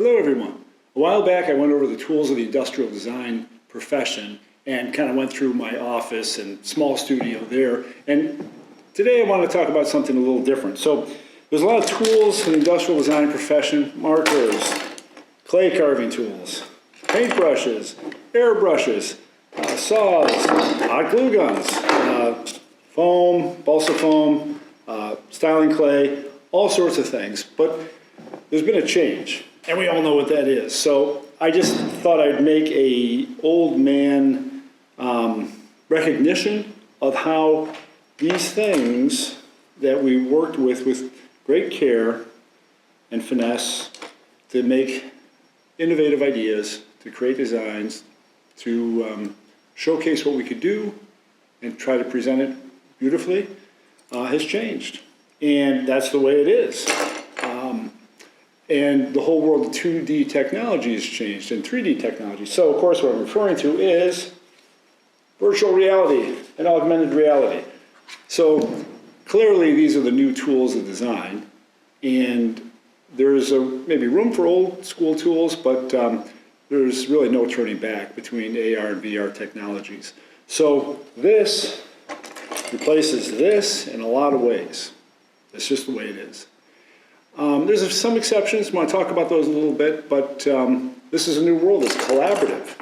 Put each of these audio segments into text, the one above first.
Hello everyone. A while back I went over the tools of the industrial design profession and kind of went through my office and small studio there. And today I want to talk about something a little different. So there's a lot of tools in the industrial design profession: markers, clay carving tools, paint brushes, airbrushes, saws, hot glue guns, foam, balsa foam, styling clay, all sorts of things. But there's been a change, and we all know what that is. So I just thought I'd make a old man recognition of how these things that we worked with great care and finesse to make innovative ideas, to create designs, to showcase what we could do and try to present it beautifully, has changed. And that's the way it is. And the whole world of 2D technology has changed, and 3D technology. So, of course, what I'm referring to is virtual reality and augmented reality. So, clearly, these are the new tools of design, and there's maybe room for old school tools, but there's really no turning back between AR and VR technologies. So, this replaces this in a lot of ways. It's just the way it is. There's some exceptions. I want to talk about those a little bit, but this is a new world. It's collaborative.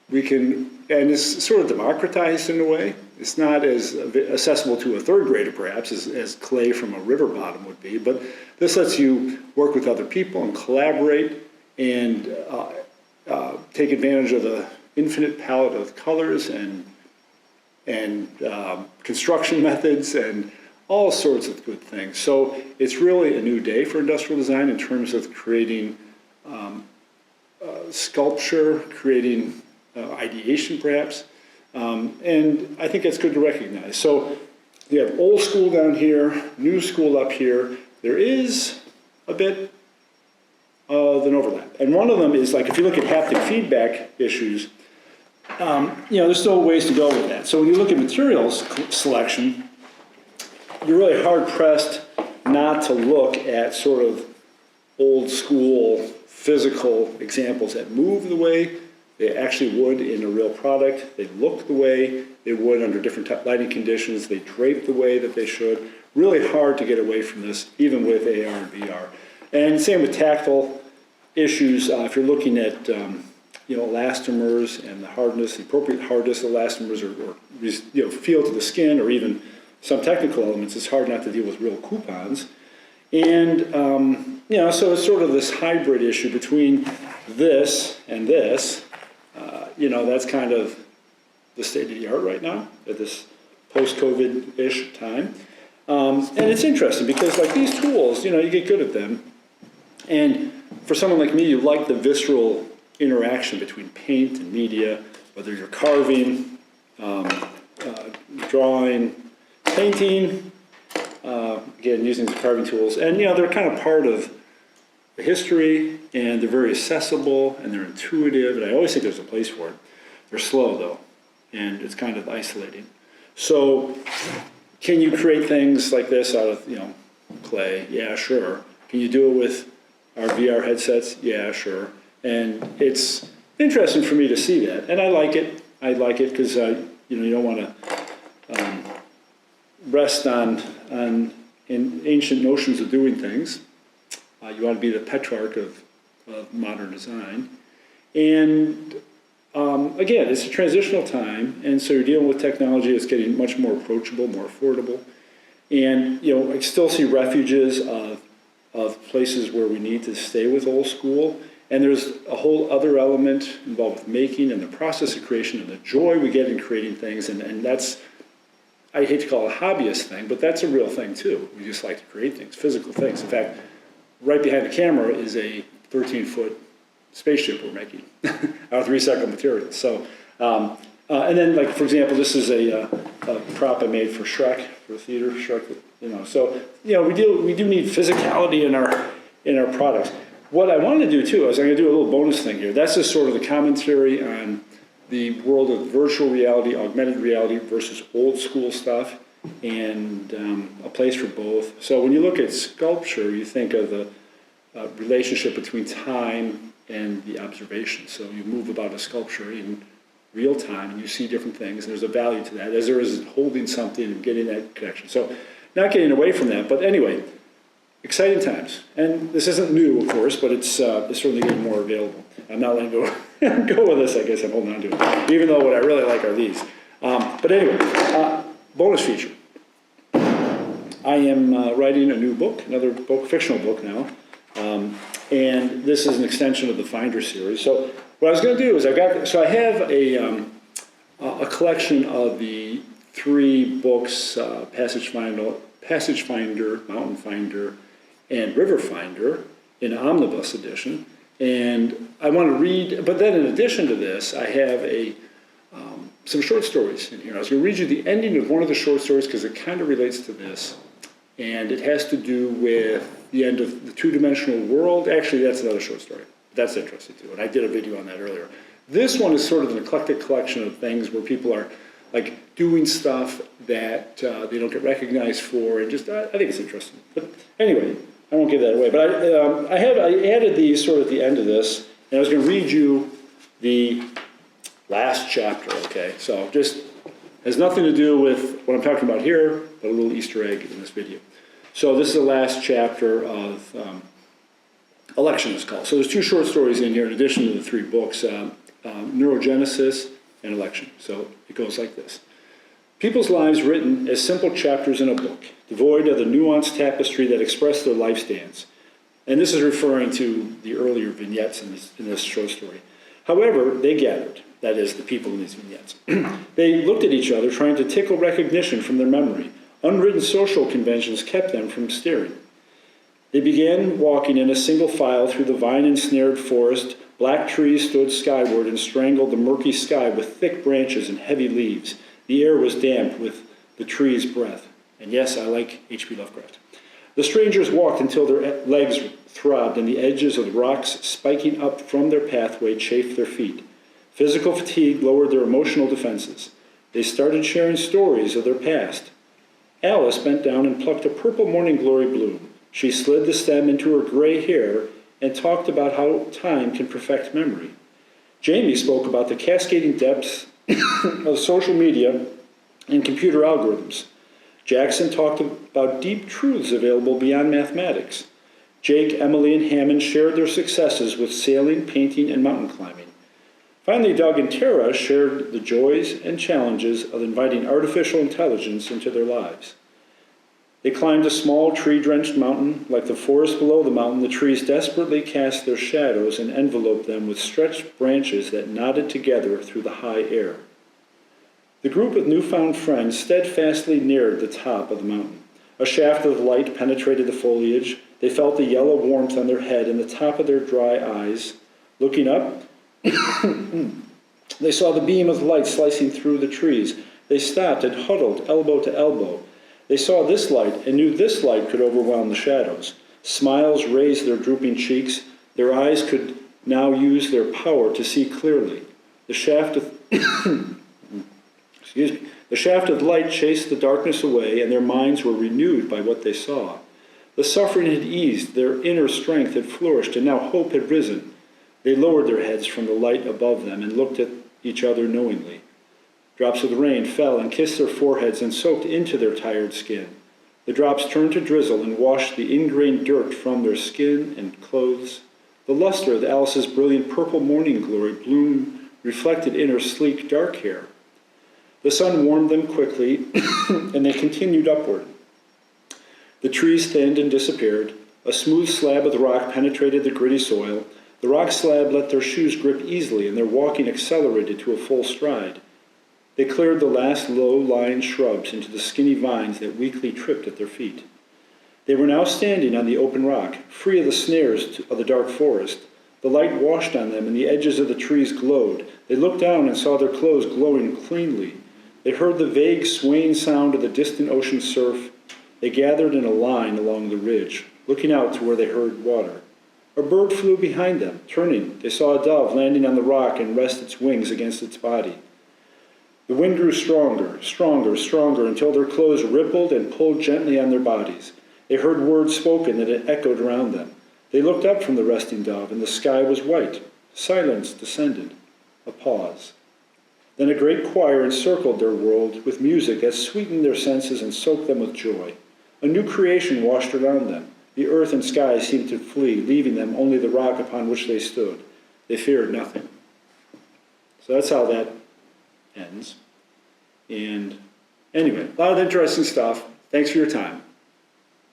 We can, and it's sort of democratized in a way. It's not as accessible to a third grader, perhaps, as clay from a river bottom would be, but this lets you work with other people and collaborate and take advantage of the infinite palette of colors and construction methods and all sorts of good things. So it's really a new day for industrial design in terms of creating sculpture, creating ideation perhaps, and I think that's good to recognize. So you have old school down here, new school up here. There is a bit of an overlap. And one of them is, like, if you look at haptic feedback issues, there's still ways to go with that. So when you look at materials selection, you're really hard-pressed not to look at sort of old school physical examples that move the way they actually would in a real product. They look the way they would under different lighting conditions. They drape the way that they should. Really hard to get away from this, even with AR and VR. And same with tactile issues. If you're looking at elastomers and the hardness, the appropriate hardness of elastomers, or feel to the skin, or even some technical elements, it's hard not to deal with real coupons. And, so it's sort of this hybrid issue between this and this. That's kind of the state of the art right now at this post-COVID-ish time. And it's interesting because, like, these tools, you get good at them. And for someone like me, you like the visceral interaction between paint and media, whether you're carving, drawing, painting, again, using the carving tools. And, they're kind of part of the history, and they're very accessible, and they're intuitive, and I always think there's a place for it. They're slow, though, and it's kind of isolating. So can you create things like this out of, clay? Yeah, sure. Can you do it with our VR headsets? Yeah, sure. And it's interesting for me to see that, and I like it. I like it because, you don't want to rest on in ancient notions of doing things. You want to be the Petrarch of modern design. And again, it's a transitional time, and so you're dealing with technology that's getting much more approachable, more affordable. And I still see refuges of places where we need to stay with old school. And there's a whole other element involved with making and the process of creation and the joy we get in creating things. And that's, I hate to call it a hobbyist thing, but that's a real thing too. We just like to create things, physical things. In fact, right behind the camera is a 13-foot spaceship we're making out of recycled materials. So, and then, like, for example, this is a prop I made for Shrek, for the theater, Shrek. So we do need physicality in our products. What I want to do too is I'm going to do a little bonus thing here. That's just sort of the commentary on the world of virtual reality, augmented reality versus old school stuff, and a place for both. So when you look at sculpture, you think of the relationship between time and the observation. So you move about a sculpture in real time and you see different things, and there's a value to that, as there is holding something and getting that connection. So not getting away from that, but anyway, exciting times. And this isn't new, of course, but it's certainly getting more available. I'm not letting go, go with this, I guess I'm holding on to it, even though what I really like are these. But anyway, bonus feature. I am writing a new book, another book, fictional book now, and this is an extension of the Finder series. So what I was going to do is I have a collection of the 3 books, Passage Finder, Mountain Finder, and River Finder in omnibus edition, and I want to read. But then in addition to this, I have some short stories in here. I was going to read you the ending of one of the short stories because it kind of relates to this. And it has to do with the end of the 2-dimensional world. Actually, that's another short story. That's interesting too, and I did a video on that earlier. This one is sort of an eclectic collection of things where people are like doing stuff that they don't get recognized for, and just I think it's interesting. But anyway, I won't give that away. But I added these sort of at the end of this, and I was going to read you the last chapter. Okay, so just has nothing to do with what I'm talking about here, but a little Easter egg in this video. So this is the last chapter of Election, it's called. So there's 2 short stories in here in addition to the 3 books, Neurogenesis and Election. So it goes like this. People's lives written as simple chapters in a book, devoid of the nuanced tapestry that express their lifespans. And this is referring to the earlier vignettes in this short story. However, they gathered, that is, the people in these vignettes. They looked at each other, trying to tickle recognition from their memory. Unwritten social conventions kept them from staring. They began walking in a single file through the vine-ensnared forest. Black trees stood skyward and strangled the murky sky with thick branches and heavy leaves. The air was damp with the trees' breath. And yes, I like H.P. Lovecraft. The strangers walked until their legs throbbed and the edges of the rocks spiking up from their pathway chafed their feet. Physical fatigue lowered their emotional defenses. They started sharing stories of their past. Alice bent down and plucked a purple morning glory bloom. She slid the stem into her gray hair and talked about how time can perfect memory. Jamie spoke about the cascading depths of social media and computer algorithms. Jackson talked about deep truths available beyond mathematics. Jake, Emily, and Hammond shared their successes with sailing, painting, and mountain climbing. Finally, Doug and Tara shared the joys and challenges of inviting artificial intelligence into their lives. They climbed a small, tree-drenched mountain. Like the forest below the mountain, the trees desperately cast their shadows and enveloped them with stretched branches that nodded together through the high air. The group of newfound friends steadfastly neared the top of the mountain. A shaft of light penetrated the foliage. They felt the yellow warmth on their head and the top of their dry eyes. Looking up, they saw the beam of light slicing through the trees. They stopped and huddled elbow to elbow. They saw this light and knew this light could overwhelm the shadows. Smiles raised their drooping cheeks. Their eyes could now use their power to see clearly. The shaft of the shaft of light chased the darkness away, and their minds were renewed by what they saw. The suffering had eased, their inner strength had flourished, and now hope had risen. They lowered their heads from the light above them and looked at each other knowingly. Drops of the rain fell and kissed their foreheads and soaked into their tired skin. The drops turned to drizzle and washed the ingrained dirt from their skin and clothes. The luster of Alice's brilliant purple morning glory bloom reflected in her sleek dark hair. The sun warmed them quickly, and they continued upward. The trees thinned and disappeared. A smooth slab of the rock penetrated the gritty soil. The rock slab let their shoes grip easily, and their walking accelerated to a full stride. They cleared the last low-lying shrubs into the skinny vines that weakly tripped at their feet. They were now standing on the open rock, free of the snares of the dark forest. The light washed on them, and the edges of the trees glowed. They looked down and saw their clothes glowing cleanly. They heard the vague swaying sound of the distant ocean surf. They gathered in a line along the ridge, looking out to where they heard water. A bird flew behind them. Turning, they saw a dove landing on the rock and rest its wings against its body. The wind grew stronger, stronger, until their clothes rippled and pulled gently on their bodies. They heard words spoken that had echoed around them. They looked up from the resting dove, and the sky was white. Silence descended, a pause. Then a great choir encircled their world with music that sweetened their senses and soaked them with joy. A new creation washed around them. The earth and sky seemed to flee, leaving them only the rock upon which they stood. They feared nothing. So that's how that ends. And anyway, a lot of interesting stuff. Thanks for your time.